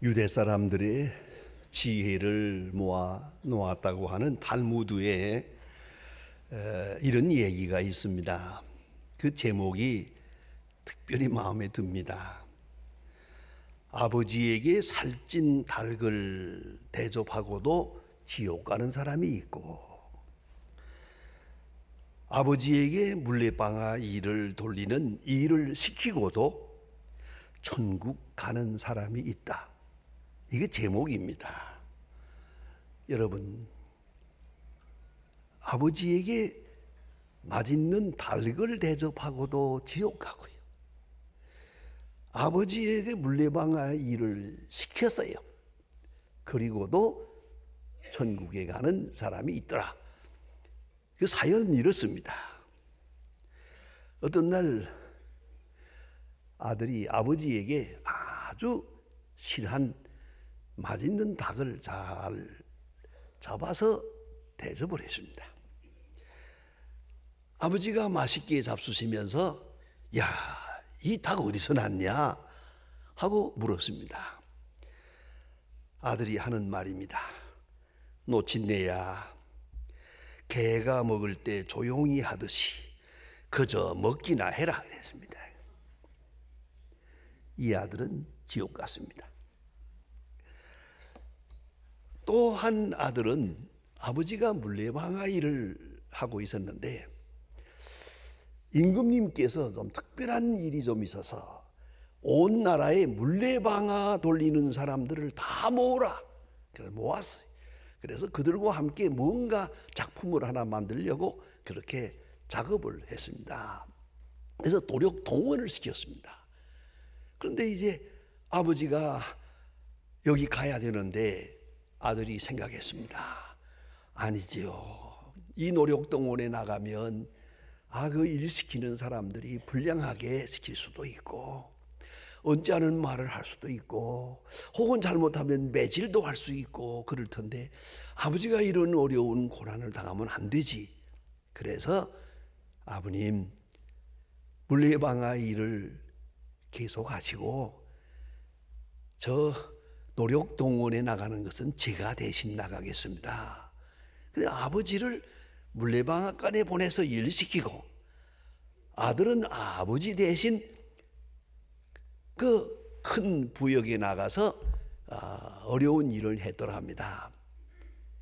유대 사람들의 지혜를 모아 놓았다고 하는 탈무드에 이런 얘기가 있습니다. 그 제목이 특별히 마음에 듭니다. 아버지에게 살찐 닭을 대접하고도 지옥 가는 사람이 있고, 아버지에게 물레방아 일을 돌리는 일을 시키고도 천국 가는 사람이 있다. 이게 제목입니다. 여러분, 아버지에게 맛있는 닭을 대접하고도 지옥 가고요, 아버지에게 물레방아 일을 시켰어요. 그리고도 천국에 가는 사람이 있더라. 그 사연은 이렇습니다. 어떤 날 아들이 아버지에게 아주 실한 맛있는 닭을 잘 잡아서 대접을 했습니다. 아버지가 맛있게 잡수시면서 야, 이 닭 어디서 났냐 하고 물었습니다. 아들이 하는 말입니다. 노친네야, 개가 먹을 때 조용히 하듯이 그저 먹기나 해라 그랬습니다. 이 아들은 지옥 갔습니다. 또 한 아들은 아버지가 물레방아 일을 하고 있었는데 임금님께서 좀 특별한 일이 좀 있어서 온 나라에 물레방아 돌리는 사람들을 다 모으라. 그래서 모았어요. 그래서 그들과 함께 뭔가 작품을 하나 만들려고 그렇게 작업을 했습니다. 그래서 노력 동원을 시켰습니다. 그런데 이제 아버지가 여기 가야 되는데 아들이 생각했습니다. 아니지요. 이 노력 동원에 나가면 그 일 시키는 사람들이 불량하게 시킬 수도 있고, 언짢은 말을 할 수도 있고, 혹은 잘못하면 매질도 할 수 있고 그럴 텐데 아버지가 이런 어려운 고난을 당하면 안 되지. 그래서 아버님, 물레방아 일을 계속 하시고 저 노력 동원에 나가는 것은 제가 대신 나가겠습니다. 그래서 아버지를 물레방앗간에 보내서 일시키고 아들은 아버지 대신 그 큰 부역에 나가서 어려운 일을 했더라 합니다.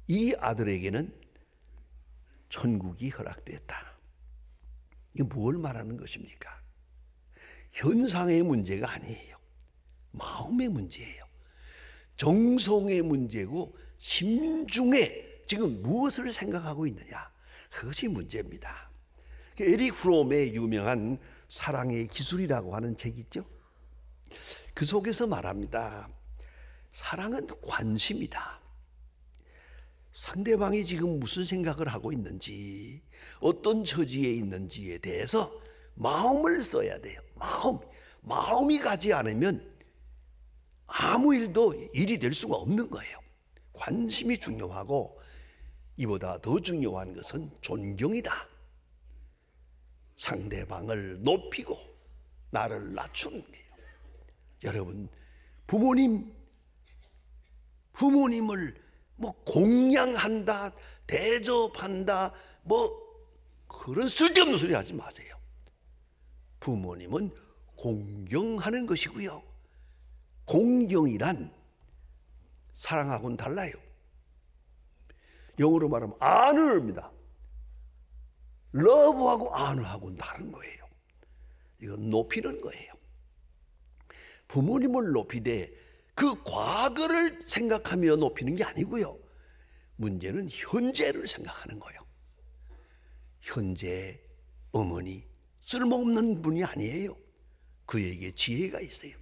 이 아들에게는 천국이 허락됐다. 이게 뭘 말하는 것입니까? 현상의 문제가 아니에요. 마음의 문제예요. 정성의 문제고 심중에 지금 무엇을 생각하고 있느냐, 그것이 문제입니다. 에릭 프롬의 유명한 사랑의 기술이라고 하는 책이 있죠. 그 속에서 말합니다. 사랑은 관심이다. 상대방이 지금 무슨 생각을 하고 있는지, 어떤 처지에 있는지에 대해서 마음을 써야 돼요. 마음이 가지 않으면 아무 일도 일이 될 수가 없는 거예요. 관심이 중요하고 이보다 더 중요한 것은 존경이다. 상대방을 높이고 나를 낮추는 거예요. 여러분, 부모님을 공양한다, 대접한다, 그런 쓸데없는 소리 하지 마세요. 부모님은 공경하는 것이고요, 공경이란 사랑하고는 달라요. 영어로 말하면 honor입니다. love하고 honor하고는 다른 거예요. 이건 높이는 거예요. 부모님을 높이되 그 과거를 생각하며 높이는 게 아니고요, 문제는 현재를 생각하는 거예요. 현재 어머니 쓸모없는 분이 아니에요. 그에게 지혜가 있어요.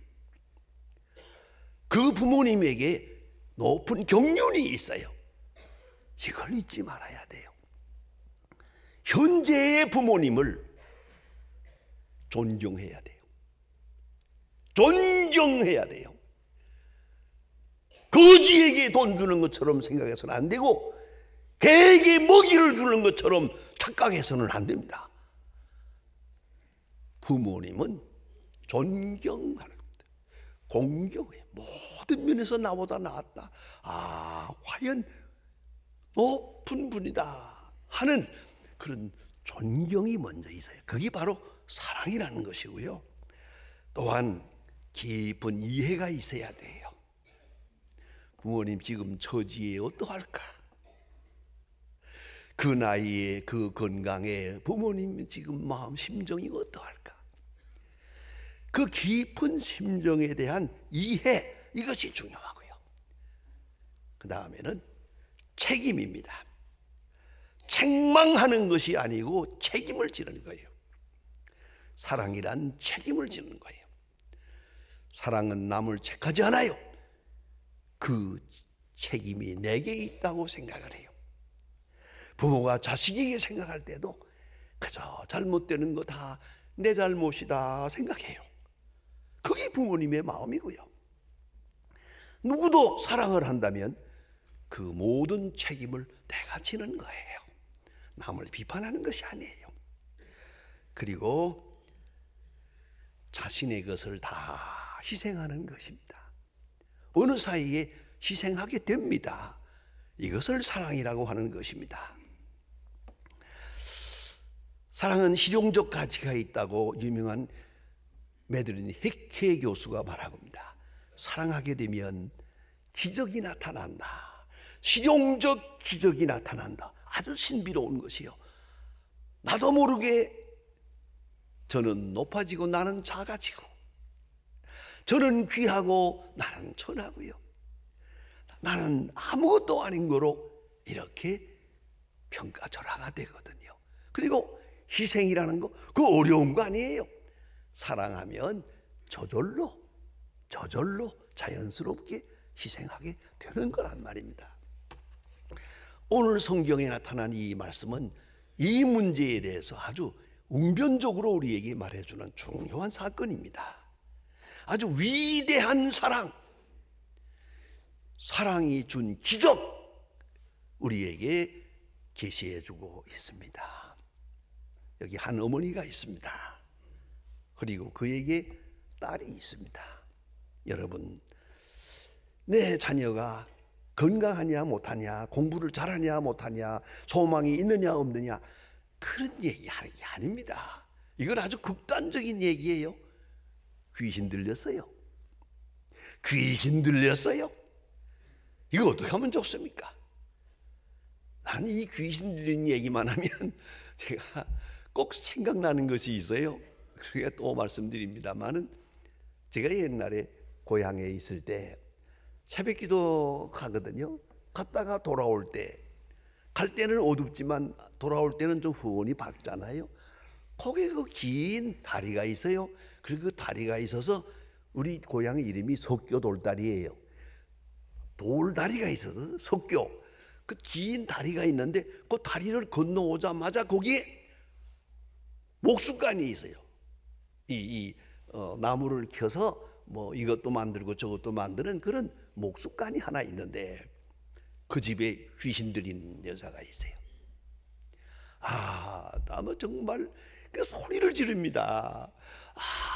그 부모님에게 높은 경륜이 있어요. 이걸 잊지 말아야 돼요. 현재의 부모님을 존경해야 돼요. 존경해야 돼요. 거지에게 돈 주는 것처럼 생각해서는 안 되고, 개에게 먹이를 주는 것처럼 착각해서는 안 됩니다. 부모님은 존경하는 겁니다. 공경해. 모든 면에서 나보다 낫다. 과연 높은 분이다 하는 그런 존경이 먼저 있어요. 그게 바로 사랑이라는 것이고요. 또한 깊은 이해가 있어야 돼요. 부모님 지금 처지에 어떠할까? 그 나이에 그 건강에 부모님 지금 마음 심정이 어떠할까? 그 깊은 심정에 대한 이해, 이것이 중요하고요. 그 다음에는 책임입니다. 책망하는 것이 아니고 책임을 지는 거예요. 사랑이란 책임을 지는 거예요. 사랑은 남을 책하지 않아요. 그 책임이 내게 있다고 생각을 해요. 부모가 자식에게 생각할 때도 그저 잘못되는 거 다 내 잘못이다 생각해요. 그게 부모님의 마음이고요. 누구도 사랑을 한다면 그 모든 책임을 내가 지는 거예요. 남을 비판하는 것이 아니에요. 그리고 자신의 것을 다 희생하는 것입니다. 어느 사이에 희생하게 됩니다. 이것을 사랑이라고 하는 것입니다. 사랑은 실용적 가치가 있다고 유명한 메들린 헤케 교수가 말하고 있습니다. 사랑하게 되면 기적이 나타난다. 실용적 기적이 나타난다. 아주 신비로운 것이요. 나도 모르게 저는 높아지고 나는 작아지고, 저는 귀하고 나는 천하고요. 나는 아무것도 아닌 거로 이렇게 평가절하가 되거든요. 그리고 희생이라는 거, 그 어려운 거 아니에요. 사랑하면 저절로 자연스럽게 희생하게 되는 거란 말입니다. 오늘 성경에 나타난 이 말씀은 이 문제에 대해서 아주 웅변적으로 우리에게 말해주는 중요한 사건입니다. 아주 위대한 사랑이 준 기적, 우리에게 계시해주고 있습니다. 여기 한 어머니가 있습니다. 그리고 그에게 딸이 있습니다. 여러분, 내 자녀가 건강하냐 못하냐, 공부를 잘하냐 못하냐, 소망이 있느냐 없느냐, 그런 얘기 하는 게 아닙니다. 이건 아주 극단적인 얘기예요. 귀신 들렸어요. 귀신 들렸어요. 이거 어떻게 하면 좋습니까? 나는 이 귀신 들린 얘기만 하면 제가 꼭 생각나는 것이 있어요. 그러니까 또 말씀드립니다만은, 제가 옛날에 고향에 있을 때 새벽기도 가거든요. 갔다가 돌아올 때, 갈 때는 어둡지만 돌아올 때는 좀 후원이 밝잖아요. 거기에 그 긴 다리가 있어요. 그리고 그 다리가 있어서 우리 고향 이름이 석교 돌다리예요. 돌다리가 있어서 석교, 그 긴 다리가 있는데 그 다리를 건너오자마자 거기에 목숫간이 있어요. 나무를 켜서 뭐 이것도 만들고 저것도 만드는 그런 목숫간이 하나 있는데, 그 집에 귀신 들린 여자가 있어요. 나무 정말 그 소리를 지릅니다.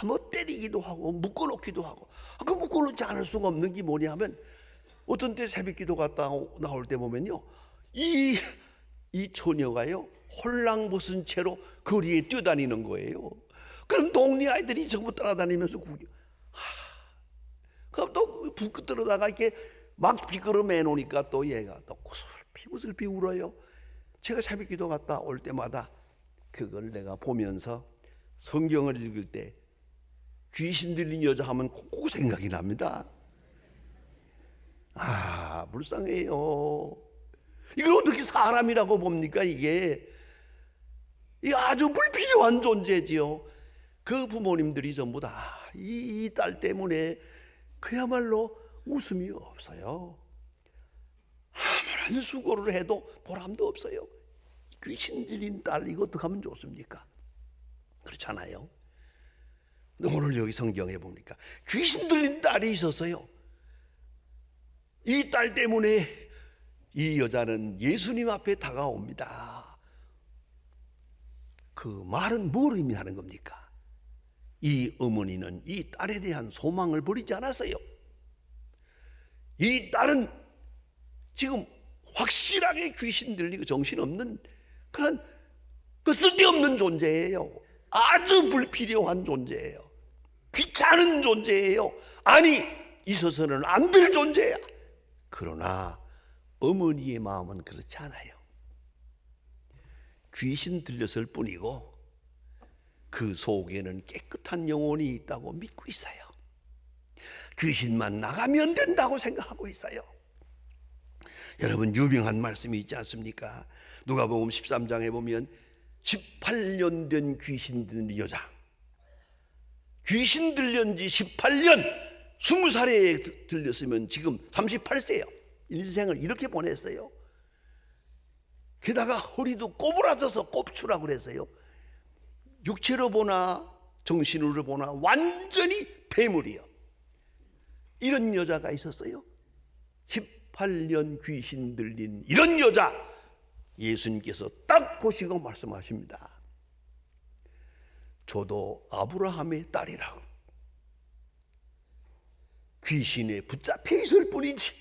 뭐 때리기도 하고 묶어놓기도 하고. 그 묶어놓지 않을 수가 없는 게 뭐냐면, 어떤 때 새벽기도 갔다 나올 때 보면요, 이 처녀가요 홀랑 벗은 채로 거리에 뛰어다니는 거예요. 그럼 동네 아이들이 전부 따라다니면서 그럼 또 불 끄트러다가 이렇게 막 비끄러매 놓으니까 또 얘가 또 구슬피 울어요. 제가 새벽기도 갔다 올 때마다 그걸 내가 보면서 성경을 읽을 때 귀신 들린 여자 하면 꼭 생각이 납니다. 불쌍해요. 이걸 어떻게 사람이라고 봅니까? 이게 아주 불필요한 존재지요. 그 부모님들이 전부 다 이 딸 때문에 그야말로 웃음이 없어요. 아무런 수고를 해도 보람도 없어요. 귀신 들린 딸, 이거 어떻게 하면 좋습니까? 그렇잖아요. 오늘 여기 성경에 보니까 귀신 들린 딸이 있었어요. 이 딸 때문에 이 여자는 예수님 앞에 다가옵니다. 그 말은 뭘 의미하는 겁니까? 이 어머니는 이 딸에 대한 소망을 버리지 않았어요. 이 딸은 지금 확실하게 귀신 들리고 정신없는 그런 그 쓸데없는 존재예요. 아주 불필요한 존재예요. 귀찮은 존재예요. 아니, 있어서는 안 될 존재야. 그러나 어머니의 마음은 그렇지 않아요. 귀신 들렸을 뿐이고 그 속에는 깨끗한 영혼이 있다고 믿고 있어요. 귀신만 나가면 된다고 생각하고 있어요. 여러분, 유명한 말씀이 있지 않습니까? 누가복음 13장에 보면 18년 된 귀신 들린 여자, 귀신 들린 지 18년, 20살에 들렸으면 지금 38세예요. 인생을 이렇게 보냈어요. 게다가 허리도 꼬부라져서 꼽추라고 그랬어요. 육체로 보나 정신으로 보나 완전히 폐물이요. 이런 여자가 있었어요. 18년 귀신 들린 이런 여자, 예수님께서 딱 보시고 말씀하십니다. 저도 아브라함의 딸이라고. 귀신에 붙잡혀 있을 뿐이지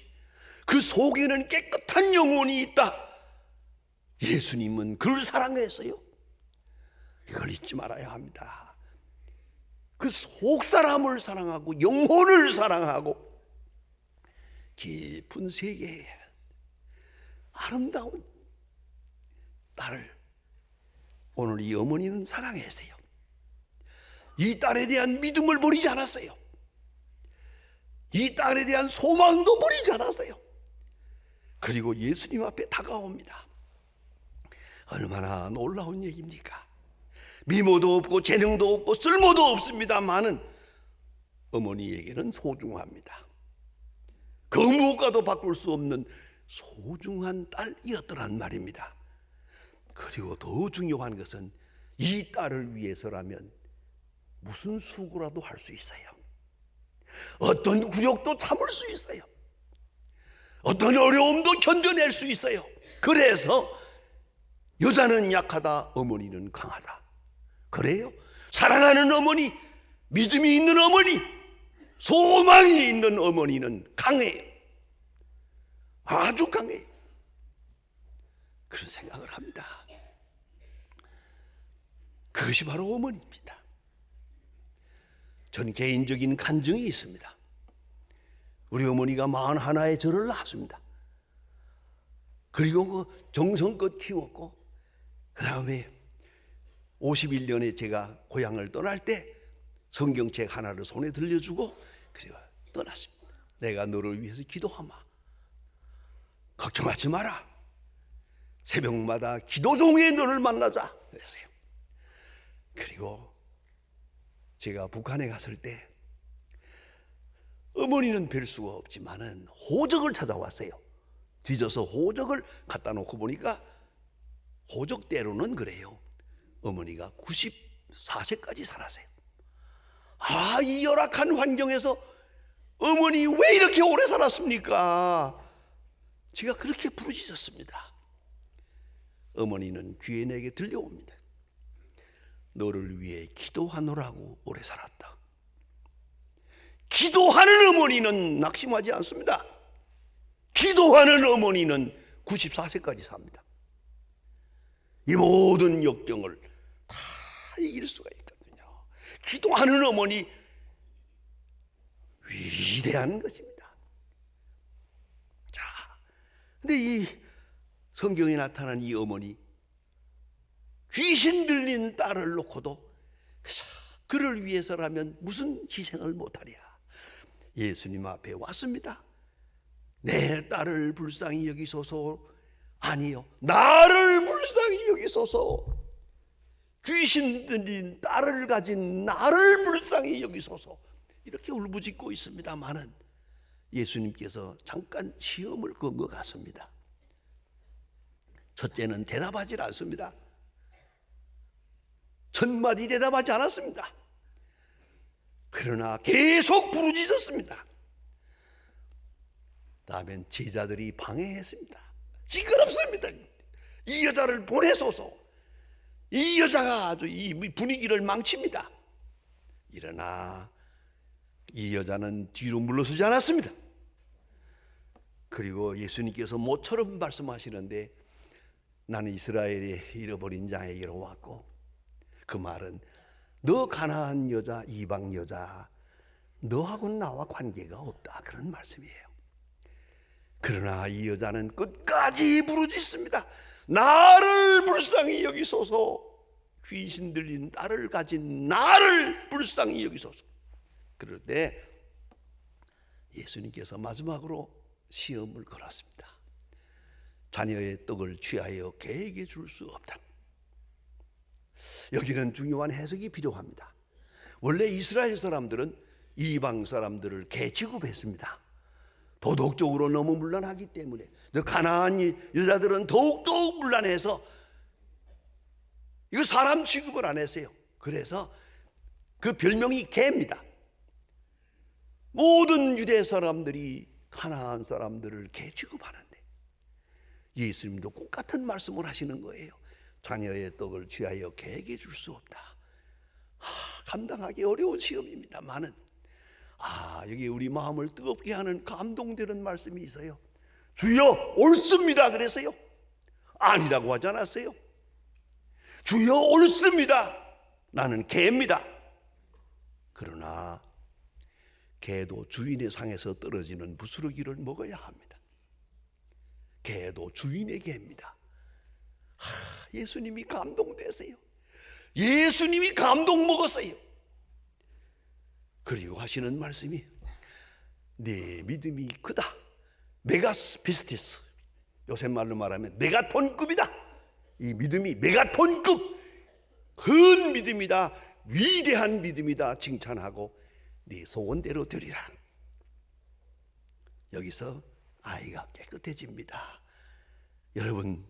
그 속에는 깨끗한 영혼이 있다. 예수님은 그를 사랑했어요. 이걸 잊지 말아야 합니다. 그 속사람을 사랑하고 영혼을 사랑하고 깊은 세계에 아름다운 딸을 오늘 이 어머니는 사랑했어요. 이 딸에 대한 믿음을 버리지 않았어요. 이 딸에 대한 소망도 버리지 않았어요. 그리고 예수님 앞에 다가옵니다. 얼마나 놀라운 얘기입니까? 미모도 없고 재능도 없고 쓸모도 없습니다만은 어머니에게는 소중합니다. 그 무엇과도 바꿀 수 없는 소중한 딸이었더란 말입니다. 그리고 더 중요한 것은 이 딸을 위해서라면 무슨 수고라도 할 수 있어요. 어떤 굴욕도 참을 수 있어요. 어떤 어려움도 견뎌낼 수 있어요. 그래서 여자는 약하다, 어머니는 강하다. 그래요? 사랑하는 어머니, 믿음이 있는 어머니, 소망이 있는 어머니는 강해요. 아주 강해요. 그런 생각을 합니다. 그것이 바로 어머니입니다. 전 개인적인 간증이 있습니다. 우리 어머니가 41에 저를 낳았습니다. 그리고 그 정성껏 키웠고, 그 다음에 51년에 제가 고향을 떠날 때 성경책 하나를 손에 들려주고 그리고 떠났습니다. 내가 너를 위해서 기도하마. 걱정하지 마라. 새벽마다 기도종에 너를 만나자. 그랬어요. 그리고 제가 북한에 갔을 때 어머니는 뵐 수가 없지만은 호적을 찾아왔어요. 뒤져서 호적을 갖다 놓고 보니까 호적대로는 그래요. 어머니가 94세까지 살았어요. 아, 이 열악한 환경에서 어머니 왜 이렇게 오래 살았습니까? 제가 그렇게 부르짖었습니다. 어머니는 귀에 내게 들려옵니다. 너를 위해 기도하노라고 오래 살았다. 기도하는 어머니는 낙심하지 않습니다. 기도하는 어머니는 94세까지 삽니다. 이 모든 역경을 다 이길 수가 있거든요. 기도하는 어머니 위대한 것입니다. 자, 근데 이 성경에 나타난 이 어머니, 귀신 들린 딸을 놓고도 그를 위해서라면 무슨 희생을 못하랴. 예수님 앞에 왔습니다. 내 딸을 불쌍히 여기소서. 아니요, 나를 불쌍히 여기소서. 귀신 들린 딸을 가진 나를 불쌍히 여기소서. 이렇게 울부짖고 있습니다마는 예수님께서 잠깐 시험을 건 것 같습니다. 첫째는 대답하지 않습니다. 첫 마디 대답하지 않았습니다. 그러나 계속 부르짖었습니다. 다음엔 제자들이 방해했습니다. 시끄럽습니다. 이 여자를 보내소서. 이 여자가 아주 이 분위기를 망칩니다. 일어나 이 여자는 뒤로 물러서지 않았습니다. 그리고 예수님께서 모처럼 말씀하시는데 나는 이스라엘의 잃어버린 자에게로 왔고, 그 말은 너 가나안 여자, 이방 여자, 너하고는 나와 관계가 없다, 그런 말씀이에요. 그러나 이 여자는 끝까지 부르짖습니다. 나를 불쌍히 여기소서. 귀신 들린 딸을 가진 나를 불쌍히 여기소서. 그럴 때 예수님께서 마지막으로 시험을 걸었습니다. 자녀의 떡을 취하여 개에게 줄 수 없다. 여기는 중요한 해석이 필요합니다. 원래 이스라엘 사람들은 이방 사람들을 개 취급했습니다. 도덕적으로 너무 문란하기 때문에. 가나안 여자들은 더욱더욱 문란해서 이거 사람 취급을 안 했어요. 그래서 그 별명이 개입니다. 모든 유대 사람들이 가나안 사람들을 개 취급하는데 예수님도 똑같은 말씀을 하시는 거예요. 자녀의 떡을 취하여 개에게 줄 수 없다. 감당하기 어려운 시험입니다만은 여기 우리 마음을 뜨겁게 하는 감동되는 말씀이 있어요. 주여 옳습니다 그래서요, 아니라고 하지 않았어요. 주여 옳습니다, 나는 개입니다. 그러나 개도 주인의 상에서 떨어지는 부스러기를 먹어야 합니다. 개도 주인의 개입니다. 예수님이 감동되세요. 예수님이 감동 먹었어요. 그리고 하시는 말씀이 네 믿음이 크다. 메가스 피스티스, 요새 말로 말하면 메가톤급이다. 이 믿음이 메가톤급, 큰 믿음이다, 위대한 믿음이다 칭찬하고 네 소원대로 되리라. 여기서 아이가 깨끗해집니다. 여러분,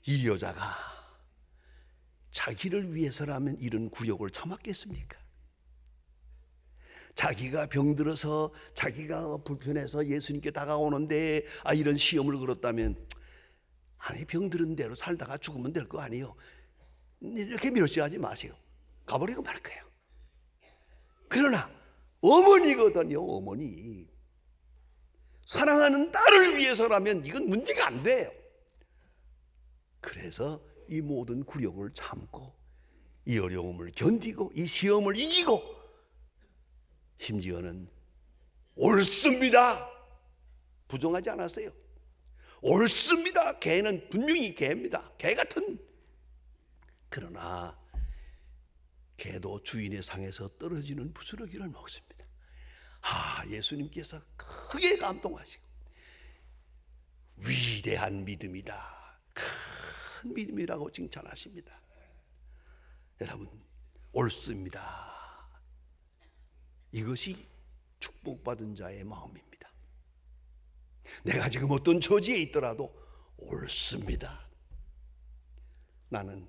이 여자가 자기를 위해서라면 이런 굴욕을 참았겠습니까? 자기가 병들어서 자기가 불편해서 예수님께 다가오는데 이런 시험을 걸었다면 병들은 대로 살다가 죽으면 될 거 아니에요. 이렇게 멸시하지 마세요. 가버리고 말 거예요. 그러나 어머니거든요. 어머니, 사랑하는 딸을 위해서라면 이건 문제가 안 돼요. 그래서 이 모든 굴욕을 참고 이 어려움을 견디고 이 시험을 이기고 심지어는 옳습니다, 부정하지 않았어요. 옳습니다, 개는 분명히 개입니다. 개 같은. 그러나 개도 주인의 상에서 떨어지는 부스러기를 먹습니다. 예수님께서 크게 감동하시고 위대한 믿음이다, 큰 믿음이라고 칭찬하십니다. 여러분, 옳습니다, 이것이 축복받은 자의 마음입니다. 내가 지금 어떤 처지에 있더라도 옳습니다, 나는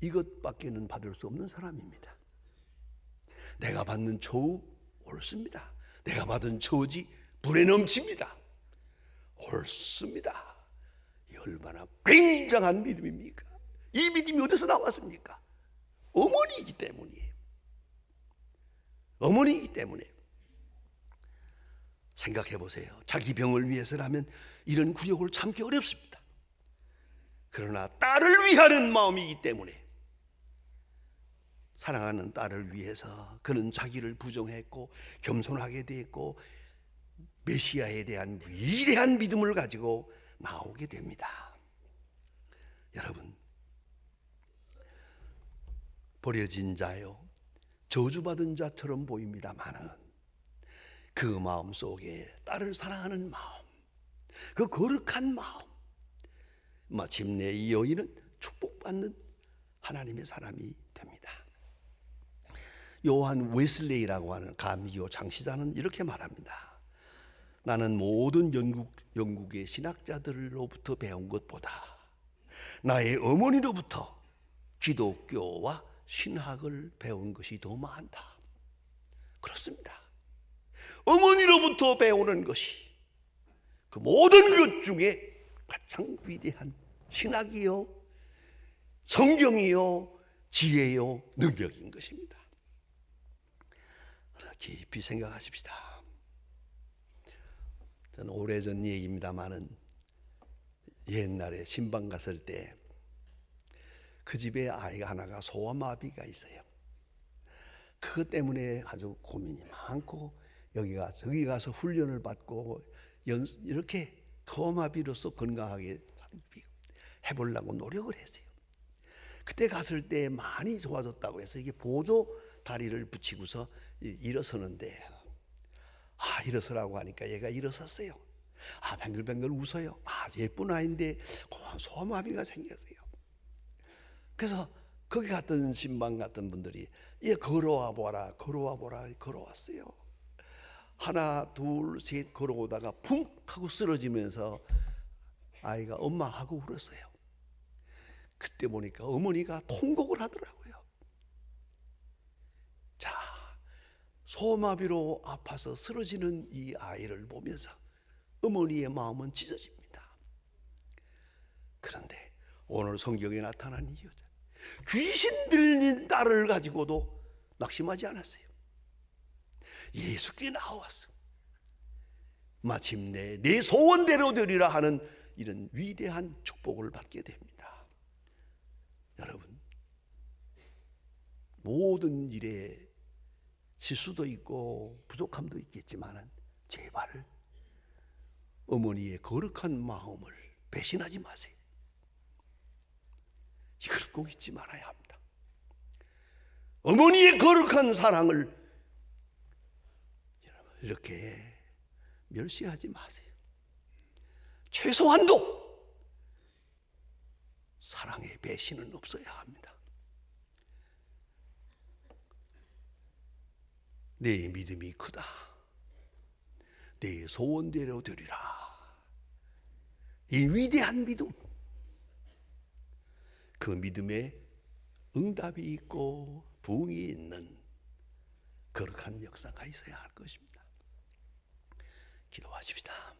이것밖에는 받을 수 없는 사람입니다. 내가 받는 처우 옳습니다, 내가 받은 처지 불에 넘칩니다, 옳습니다. 얼마나 굉장한 믿음입니까? 이 믿음이 어디서 나왔습니까? 어머니이기 때문이에요. 어머니이기 때문에. 생각해 보세요. 자기 병을 위해서라면 이런 굴욕을 참기 어렵습니다. 그러나 딸을 위하는 마음이기 때문에, 사랑하는 딸을 위해서 그는 자기를 부정했고 겸손하게 됐고 메시아에 대한 위대한 믿음을 가지고 나오게 됩니다. 여러분, 버려진 자요, 저주받은 자처럼 보입니다만은 그 마음 속에 딸을 사랑하는 마음, 그 거룩한 마음, 마침내 이 여인은 축복받는 하나님의 사람이 됩니다. 요한 웨슬레이라고 하는 감리교 장시자는 이렇게 말합니다. 나는 모든 영국의 신학자들로부터 배운 것보다 나의 어머니로부터 기독교와 신학을 배운 것이 더 많다. 그렇습니다. 어머니로부터 배우는 것이 그 모든 것 중에 가장 위대한 신학이요, 성경이요, 지혜요, 능력인 것입니다. 깊이 생각하십시다. 저는 오래전 얘기입니다마는 옛날에 신방 갔을 때 그 집에 아이가 하나가 소아마비가 있어요. 그것 때문에 아주 고민이 많고 저기 가서 훈련을 받고 이렇게 소아마비로서 건강하게 해보려고 노력을 했어요. 그때 갔을 때 많이 좋아졌다고 해서 이게 보조 다리를 붙이고서 일어서는데 일어서라고 하니까 얘가 일어섰어요. 뱅글뱅글 웃어요. 예쁜 아이인데 소아마비가 생겼어요. 그래서 거기 갔던 신방 같은 분들이 얘 걸어와 보라 걸어왔어요. 하나 둘 셋 걸어오다가 쿵 하고 쓰러지면서 아이가 엄마 하고 울었어요. 그때 보니까 어머니가 통곡을 하더라고요. 자, 소아마비로 아파서 쓰러지는 이 아이를 보면서 어머니의 마음은 찢어집니다. 그런데 오늘 성경에 나타난 이 여자, 귀신 들린 딸을 가지고도 낙심하지 않았어요. 예수께 나왔어. 마침내 내 소원대로 되리라 하는 이런 위대한 축복을 받게 됩니다. 여러분, 모든 일에 실수도 있고 부족함도 있겠지만 제발 어머니의 거룩한 마음을 배신하지 마세요. 이걸 꼭 잊지 말아야 합니다. 어머니의 거룩한 사랑을 이렇게 멸시하지 마세요. 최소한도 사랑의 배신은 없어야 합니다. 내 믿음이 크다. 내 소원대로 되리라. 이 위대한 믿음, 그 믿음에 응답이 있고 부응이 있는 거룩한 역사가 있어야 할 것입니다. 기도하십시다.